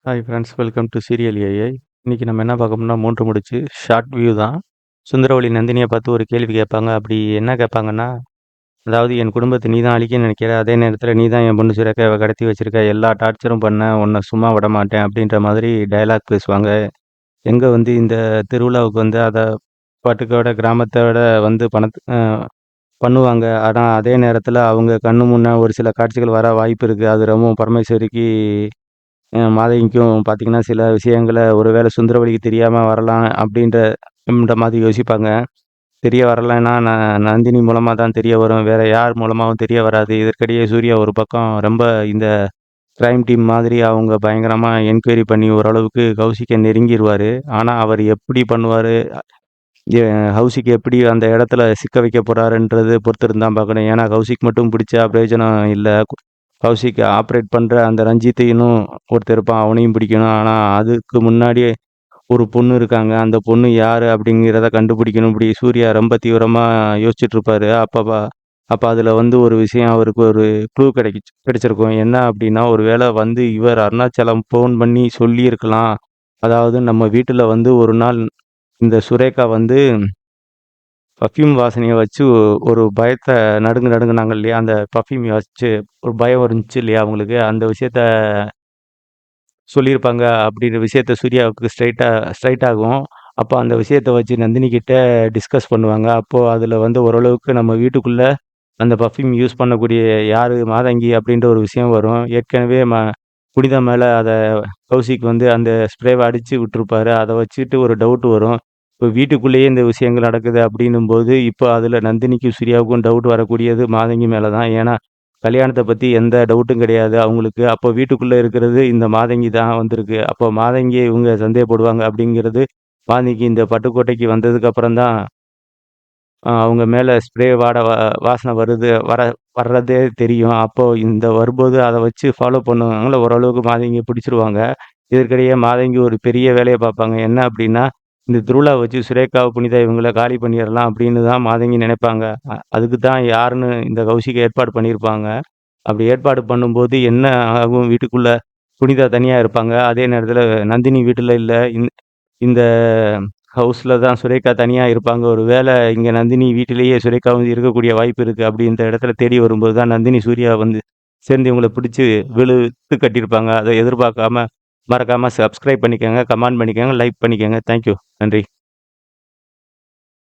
Hi friends, welcome to serial AI. இன்னைக்கு நம்ம என்ன பார்க்க போறோம்னா 3 முடிச்சு ஷார்ட் வியூ தான். சுந்தரவழி நந்தினியை பார்த்து ஒரு கேள்வி கேட்பாங்க. அப்படி என்ன கேட்பாங்கன்னா, அதாவது என் குடும்பத்தை நீ தான் அழிக்கன்னு நினைக்கிற, அதே நேரத்தில் நீ தான் என் பொண்ணு சுரேகாவை கடத்தி வச்சிருக்க, எல்லா டார்ச்சரும் பண்ண, உன்னை சும்மா விட மாட்டேன் அப்படின்ற மாதிரி டயலாக் பேசுவாங்க. எங்கே இந்த திருவிழாவுக்கு அதை பாட்டுக்கோட கிராமத்தோட பணத்து பண்ணுவாங்க. ஆனால் அதே நேரத்தில் அவங்க கண்ணு முன்னே ஒரு சில காட்சிகள் வர வாய்ப்பு இருக்குது. அது ரொம்ப பரமேஸ்வரிக்கு மாதவிக்கும் பார்த்தீங்கன்னா, சில விஷயங்கள ஒருவேளை சுந்தரவழிக்கு தெரியாம வரலாம் அப்படின்ற மாதிரி யோசிப்பாங்க. தெரிய வரலைன்னா நந்தினி மூலமா தான் தெரிய வரும். வேற யார் மூலமாவும் தெரிய வராது. இதற்கிடையே சூர்யா ஒரு பக்கம் ரொம்ப இந்த கிரைம் டீம் மாதிரி அவங்க பயங்கரமா என்கொயரி பண்ணி ஓரளவுக்கு கௌசிக்க நெருங்கிருவாரு. ஆனா, அவர் எப்படி பண்ணுவாரு? எ கௌசிக் எப்படி அந்த இடத்துல சிக்க வைக்க போறாருன்றது பொறுத்திருந்து தான் பார்க்கணும். ஏன்னா, கௌசிக் மட்டும் பிடிச்சா பிரயோஜனம் இல்ல. கௌசிக் ஆப்ரேட் பண்ற அந்த ரஞ்சித்தையும் ஒருத்தன் இருப்பான். அவனையும் பிடிக்கணும். ஆனா, அதுக்கு முன்னாடியே ஒரு பொண்ணு இருக்காங்க. அந்த பொண்ணு யாரு அப்படிங்கிறத கண்டுபிடிக்கணும். இப்படி சூர்யா ரொம்ப தீவிரமா யோசிச்சுட்டு இருப்பாரு. அப்ப அதுல ஒரு விஷயம் அவருக்கு ஒரு க்ளூ கிடைச்சிருக்கும். என்ன அப்படின்னா, ஒருவேளை இவர் அருணாச்சலம் ஃபோன் பண்ணி சொல்லியிருக்கலாம். அதாவது நம்ம வீட்டுல ஒரு நாள் இந்த சுரேகா பர்ஃப்யூம் வாசனைய வச்சு ஒரு பயத்த நடுங்குனாங்க இல்லையா? அந்த பர்ஃப்யூம் வச்சு ஒரு பயம் இருந்துச்சு இல்லையா அவங்களுக்கு? அந்த விஷயத்த சொல்லியிருப்பாங்க அப்படின்ற விஷயத்த சூர்யாவுக்கு ஸ்ட்ரைட் ஆகும். அப்போ அந்த விஷயத்த வச்சு நந்தினி கிட்ட டிஸ்கஸ் பண்ணுவாங்க. அப்போ அதில ஓரளவுக்கு நம்ம வீட்டுக்குள்ள அந்த பர்ஃப்யூம் யூஸ் பண்ணக்கூடிய யாரு மாதங்கி அப்படின்ற ஒரு விஷயம் வரும். ஏற்கனவே புனிதா மேல கௌசிக் அந்த ஸ்ப்ரேவ அடிச்சு விட்டுருப்பாரு. அத வச்சுட்டு ஒரு டவுட் வரும். இப்போ வீட்டுக்குள்ளேயே இந்த விஷயங்கள் நடக்குது அப்படின்னும்போது, இப்போ அதில நந்தினிக்கும் சூர்யாவுக்கும் டவுட் வரக்கூடியது மாதங்கி மேல தான். ஏன்னா கல்யாணத்த பத்தி எந்த டவுட்டும் கிடையாது அவங்களுக்கு. அப்போ வீட்டுக்குள்ள இருக்கிறது இந்த மாதங்கி தான் வந்திருக்கு. அப்போ மாதங்கிய இவங்க சந்தேகப்படுவாங்க அப்படிங்கிறது மாதங்கி இந்த பட்டுக்கோட்டைக்கு வந்ததுக்கு அப்புறம் தான் அவங்க மேல ஸ்ப்ரே வாசனை வர்றதே தெரியும். அப்போ வரும்போது அத வச்சு ஃபாலோ பண்ணுவாங்கல்ல, ஓரளவுக்கு மாதங்கிய பிடிச்சிருவாங்க. இதற்கிடையே மாதங்கி ஒரு பெரிய வேலைய பார்ப்பாங்க. என்ன அப்படின்னா, இந்த திருவிழாவ வச்சு சுரேகாவ, புனிதா இவங்கள காலி பண்ணிறலாம் அப்படின்னு தான் மாதங்கி நினைப்பாங்க. அதுக்கு தான் யாருன்னு இந்த கௌசிக ஏற்பாடு பண்ணியிருப்பாங்க. அப்படி ஏற்பாடு பண்ணும்போது என்ன ஆகும், வீட்டுக்குள்ள புனிதா தனியா இருப்பாங்க. அதே நேரத்தில நந்தினி வீட்டுல இல்ல. இந்த ஹவுஸ்ல தான் சுரேகா தனியா இருப்பாங்க. ஒரு வேளை இங்க நந்தினி வீட்டிலேயே சுரேகாவும் இருக்கக்கூடிய வாய்ப்பு இருக்கு. அப்படி இந்த இடத்துல தேடி வரும்போது தான் நந்தினி, சூர்யா சேர்ந்து இவங்கள பிடிச்சு வெளுத்து கட்டியிருப்பாங்க. அத எதிர்பார்க்காம மறக்காம சப்ஸ்கிரைப் பண்ணிக்கங்க, கமெண்ட் பண்ணிக்கங்க, லைக் பண்ணிக்கங்க. Thank you. நன்றி.